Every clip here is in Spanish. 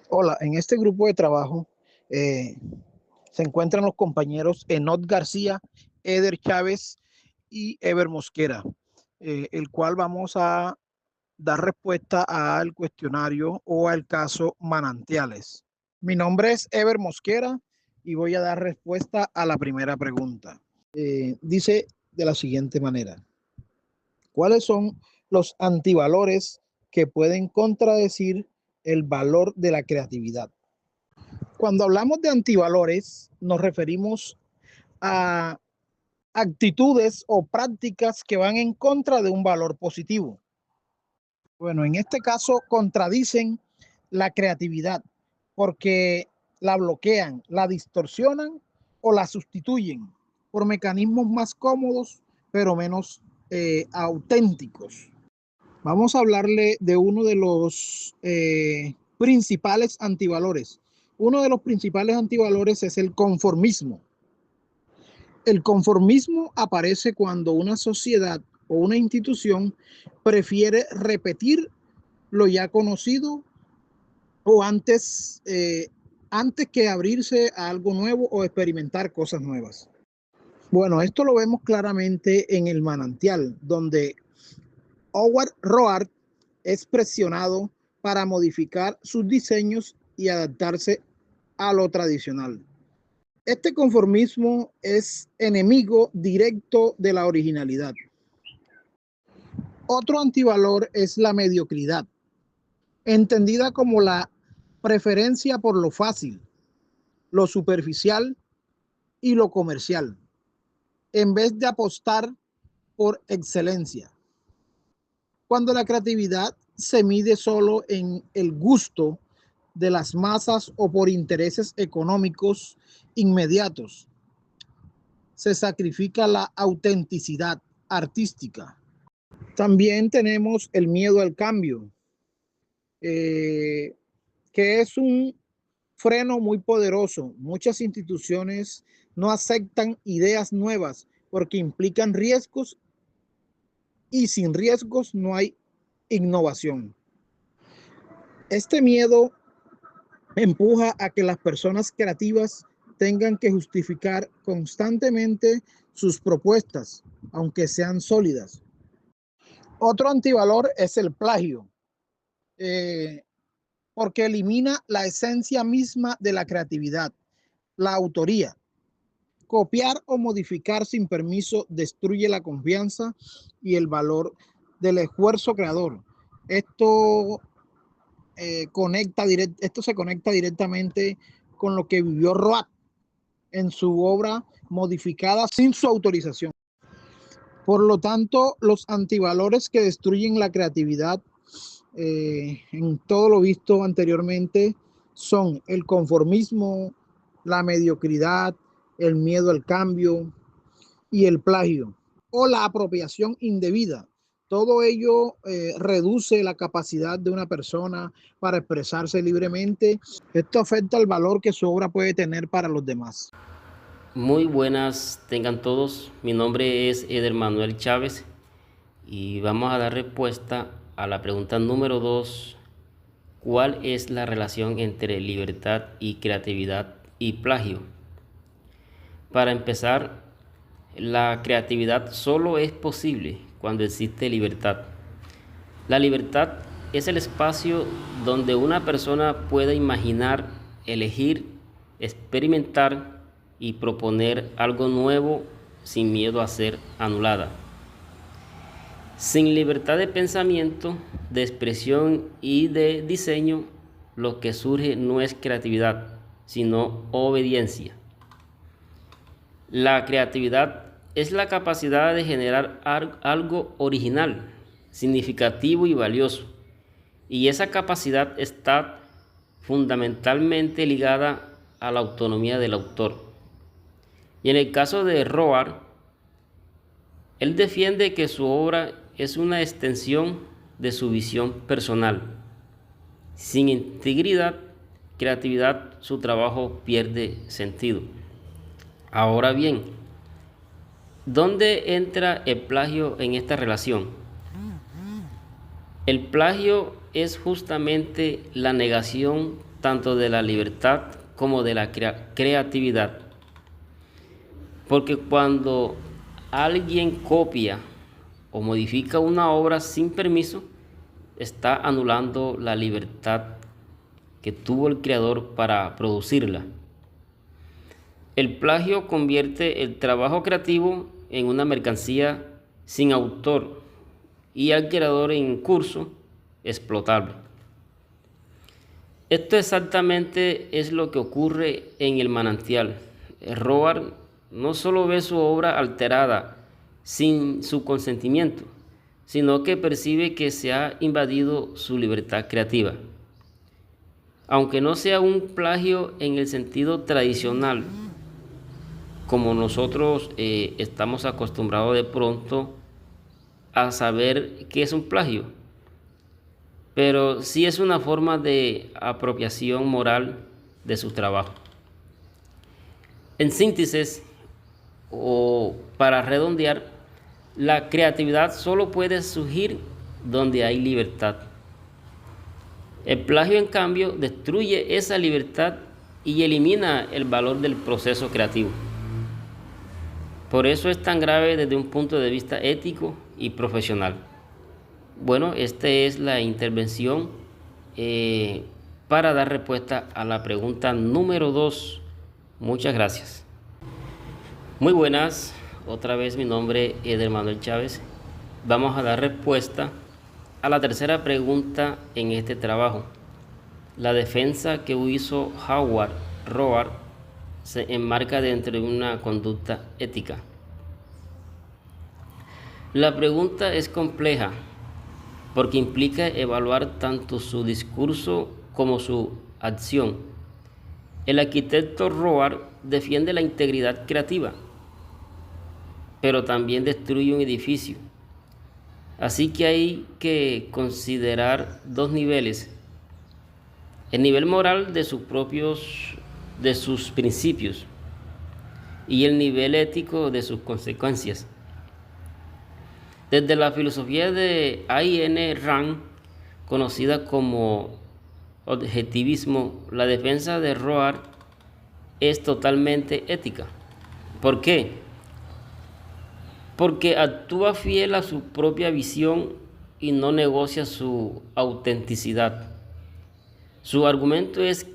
Hola, en este grupo de trabajo eh, se encuentran los compañeros Enot García, Eder Chávez y Ever Mosquera, el cual vamos a dar respuesta al cuestionario o al caso Manantiales. Mi nombre es Ever Mosquera y voy a dar respuesta a la primera pregunta. Dice de la siguiente manera: ¿cuáles son los antivalores que pueden contradecir el valor de la creatividad? Cuando hablamos de antivalores, nos referimos a actitudes o prácticas que van en contra de un valor positivo. Bueno, en este caso contradicen la creatividad porque la bloquean, la distorsionan o la sustituyen por mecanismos más cómodos pero menos auténticos. Vamos a hablarle de uno de los principales antivalores. Uno de los principales antivalores es el conformismo. El conformismo aparece cuando una sociedad o una institución prefiere repetir lo ya conocido o antes que abrirse a algo nuevo o experimentar cosas nuevas. Bueno, esto lo vemos claramente en el manantial, donde Howard Roark es presionado para modificar sus diseños y adaptarse a lo tradicional. Este conformismo es enemigo directo de la originalidad. Otro antivalor es la mediocridad, entendida como la preferencia por lo fácil, lo superficial y lo comercial, en vez de apostar por excelencia. Cuando la creatividad se mide solo en el gusto de las masas o por intereses económicos inmediatos, se sacrifica la autenticidad artística. También tenemos el miedo al cambio, eh, que es un freno muy poderoso. Muchas instituciones no aceptan ideas nuevas porque implican riesgos y sin riesgos no hay innovación. Este miedo empuja a que las personas creativas tengan que justificar constantemente sus propuestas, aunque sean sólidas. Otro antivalor es el plagio, eh, porque elimina la esencia misma de la creatividad, la autoría. Copiar o modificar sin permiso destruye la confianza y el valor del esfuerzo creador. Esto, esto se conecta directamente con lo que vivió Roat en su obra modificada sin su autorización. Por lo tanto, los antivalores que destruyen la creatividad, en todo lo visto anteriormente, son el conformismo, la mediocridad, el miedo al cambio y el plagio o la apropiación indebida. Todo ello reduce la capacidad de una persona para expresarse libremente. Esto afecta el valor que su obra puede tener para los demás. Muy buenas tengan todos. Mi nombre es Eder Manuel Chávez y vamos a dar respuesta a la pregunta número 2. ¿Cuál es la relación entre libertad y creatividad y plagio? Para empezar, la creatividad solo es posible cuando existe libertad. La libertad es el espacio donde una persona puede imaginar, elegir, experimentar y proponer algo nuevo sin miedo a ser anulada. Sin libertad de pensamiento, de expresión y de diseño, lo que surge no es creatividad, sino obediencia. La creatividad es la capacidad de generar algo original, significativo y valioso. Y esa capacidad está fundamentalmente ligada a la autonomía del autor. Y en el caso de Roark, él defiende que su obra es una extensión de su visión personal. Sin integridad, creatividad, su trabajo pierde sentido. Ahora bien, ¿dónde entra el plagio en esta relación? El plagio es justamente la negación tanto de la libertad como de la creatividad. Porque cuando alguien copia o modifica una obra sin permiso, está anulando la libertad que tuvo el creador para producirla. El plagio convierte el trabajo creativo en una mercancía sin autor y al creador en curso explotable. Esto exactamente es lo que ocurre en El Manantial. Roald no solo ve su obra alterada sin su consentimiento, sino que percibe que se ha invadido su libertad creativa. Aunque no sea un plagio en el sentido tradicional, como nosotros estamos acostumbrados de pronto a saber qué es un plagio, pero sí es una forma de apropiación moral de su trabajo. En síntesis, o para redondear, la creatividad solo puede surgir donde hay libertad. El plagio, en cambio, destruye esa libertad y elimina el valor del proceso creativo. Por eso es tan grave desde un punto de vista ético y profesional. Bueno, esta es la intervención para dar respuesta a la pregunta número 2. Muchas gracias. Muy buenas, otra vez mi nombre es Eder Manuel Chávez. Vamos a dar respuesta a la tercera pregunta en este trabajo. La defensa que hizo Howard Roark se enmarca dentro de una conducta ética. La pregunta es compleja porque implica evaluar tanto su discurso como su acción. El arquitecto Roark defiende la integridad creativa, pero también destruye un edificio. Así que hay que considerar dos niveles: el nivel moral de sus principios y el nivel ético de sus consecuencias. Desde la filosofía de Ayn Rand, conocida como objetivismo, la defensa de Roark es totalmente ética. ¿Por qué? Porque actúa fiel a su propia visión y no negocia su autenticidad. Su argumento es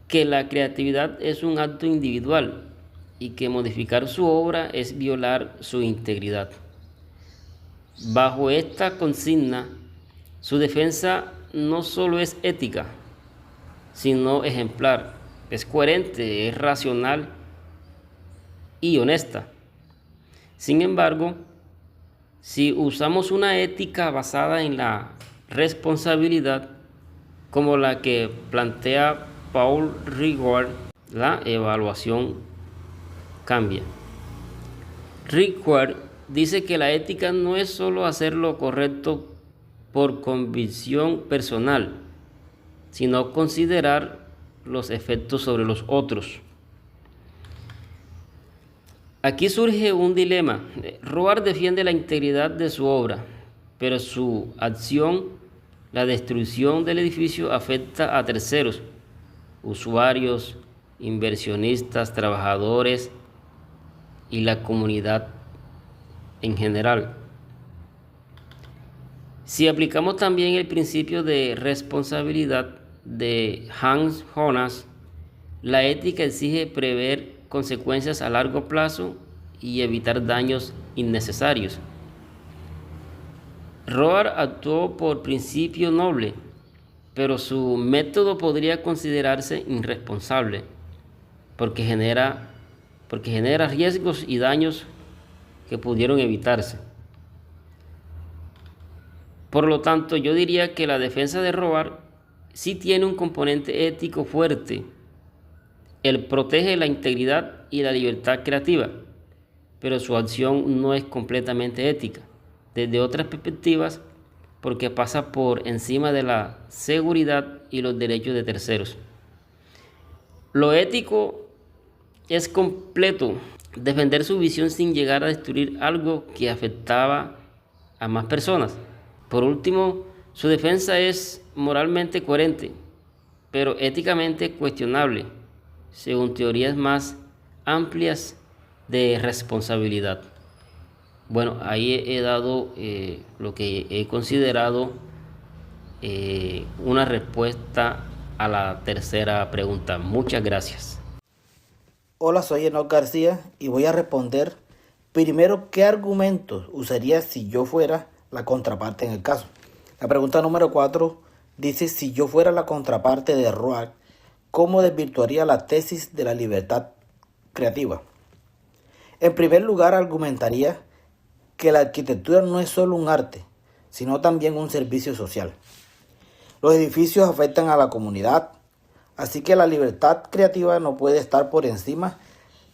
que la creatividad es un acto individual y que modificar su obra es violar su integridad. Bajo esta consigna, su defensa no solo es ética, sino ejemplar, es coherente, es racional y honesta. Sin embargo, si usamos una ética basada en la responsabilidad, como la que plantea Paul Ricoeur, la evaluación cambia. Ricoeur dice que la ética no es solo hacer lo correcto por convicción personal, sino considerar los efectos sobre los otros. Aquí surge un dilema. Roark defiende la integridad de su obra, pero su acción, la destrucción del edificio, afecta a terceros, usuarios, inversionistas, trabajadores y la comunidad en general. Si aplicamos también el principio de responsabilidad de Hans Jonas, la ética exige prever consecuencias a largo plazo y evitar daños innecesarios. Roark actuó por principio noble, pero su método podría considerarse irresponsable porque genera riesgos y daños que pudieron evitarse. Por lo tanto, yo diría que la defensa de Roark sí tiene un componente ético fuerte. Él protege la integridad y la libertad creativa, pero su acción no es completamente ética, desde otras perspectivas, porque pasa por encima de la seguridad y los derechos de terceros. Lo ético es completo, defender su visión sin llegar a destruir algo que afectaba a más personas. Por último, su defensa es moralmente coherente, pero éticamente cuestionable, según teorías más amplias de responsabilidad. Bueno, ahí he dado lo que he considerado una respuesta a la tercera pregunta. Muchas gracias. Hola, soy Enoch García y voy a responder primero qué argumentos usaría si yo fuera la contraparte en el caso. La pregunta número 4 dice: si yo fuera la contraparte de Roark, ¿cómo desvirtuaría la tesis de la libertad creativa? En primer lugar, argumentaría que la arquitectura no es solo un arte, sino también un servicio social. Los edificios afectan a la comunidad, así que la libertad creativa no puede estar por encima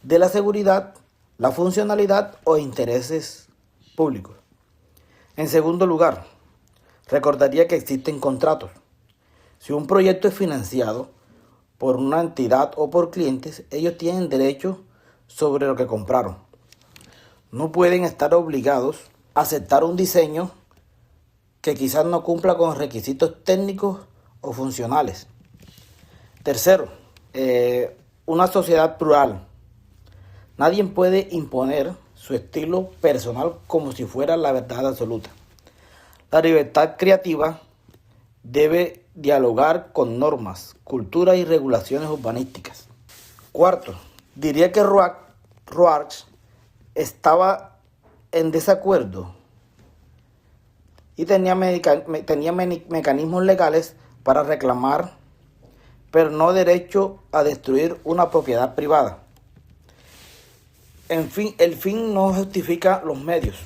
de la seguridad, la funcionalidad o intereses públicos. En segundo lugar, recordaría que existen contratos. Si un proyecto es financiado por una entidad o por clientes, ellos tienen derecho sobre lo que compraron. No pueden estar obligados a aceptar un diseño que quizás no cumpla con requisitos técnicos o funcionales. Tercero, una sociedad plural. Nadie puede imponer su estilo personal como si fuera la verdad absoluta. La libertad creativa debe dialogar con normas, culturas y regulaciones urbanísticas. Cuarto, diría que Roark estaba en desacuerdo y tenía mecanismos legales para reclamar, pero no derecho a destruir una propiedad privada. En fin, el fin no justifica los medios,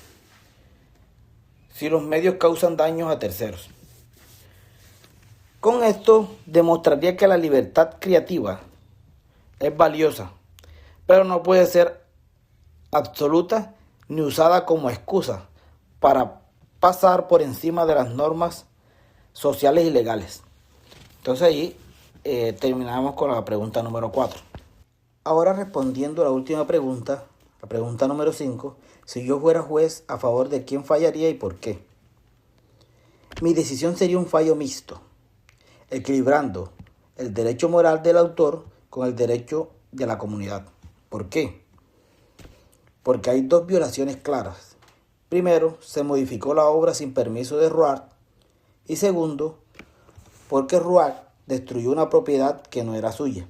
si los medios causan daños a terceros. Con esto demostraría que la libertad creativa es valiosa, pero no puede ser absoluta ni usada como excusa para pasar por encima de las normas sociales y legales. Entonces ahí terminamos con la pregunta número 4. Ahora, respondiendo a la última pregunta, la pregunta número 5, si yo fuera juez, ¿a favor de quién fallaría y por qué? Mi decisión sería un fallo mixto, equilibrando el derecho moral del autor con el derecho de la comunidad. ¿Por qué? Porque hay dos violaciones claras. Primero, se modificó la obra sin permiso de Roark. Y segundo, porque Roark destruyó una propiedad que no era suya.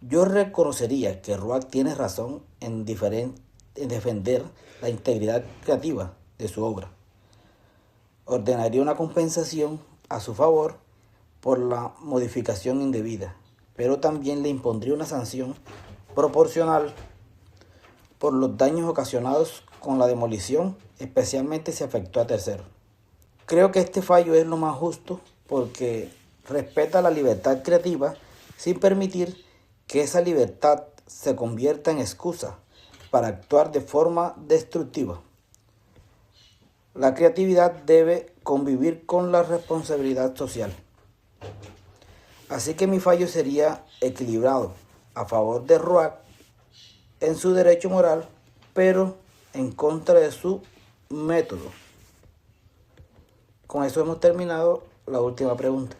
Yo reconocería que Roark tiene razón en defender la integridad creativa de su obra. Ordenaría una compensación a su favor por la modificación indebida, pero también le impondría una sanción proporcional por los daños ocasionados con la demolición, especialmente si afectó a terceros. Creo que este fallo es lo más justo porque respeta la libertad creativa sin permitir que esa libertad se convierta en excusa para actuar de forma destructiva. La creatividad debe convivir con la responsabilidad social. Así que mi fallo sería equilibrado a favor de Roark en su derecho moral, pero en contra de su método. Con eso hemos terminado la última pregunta.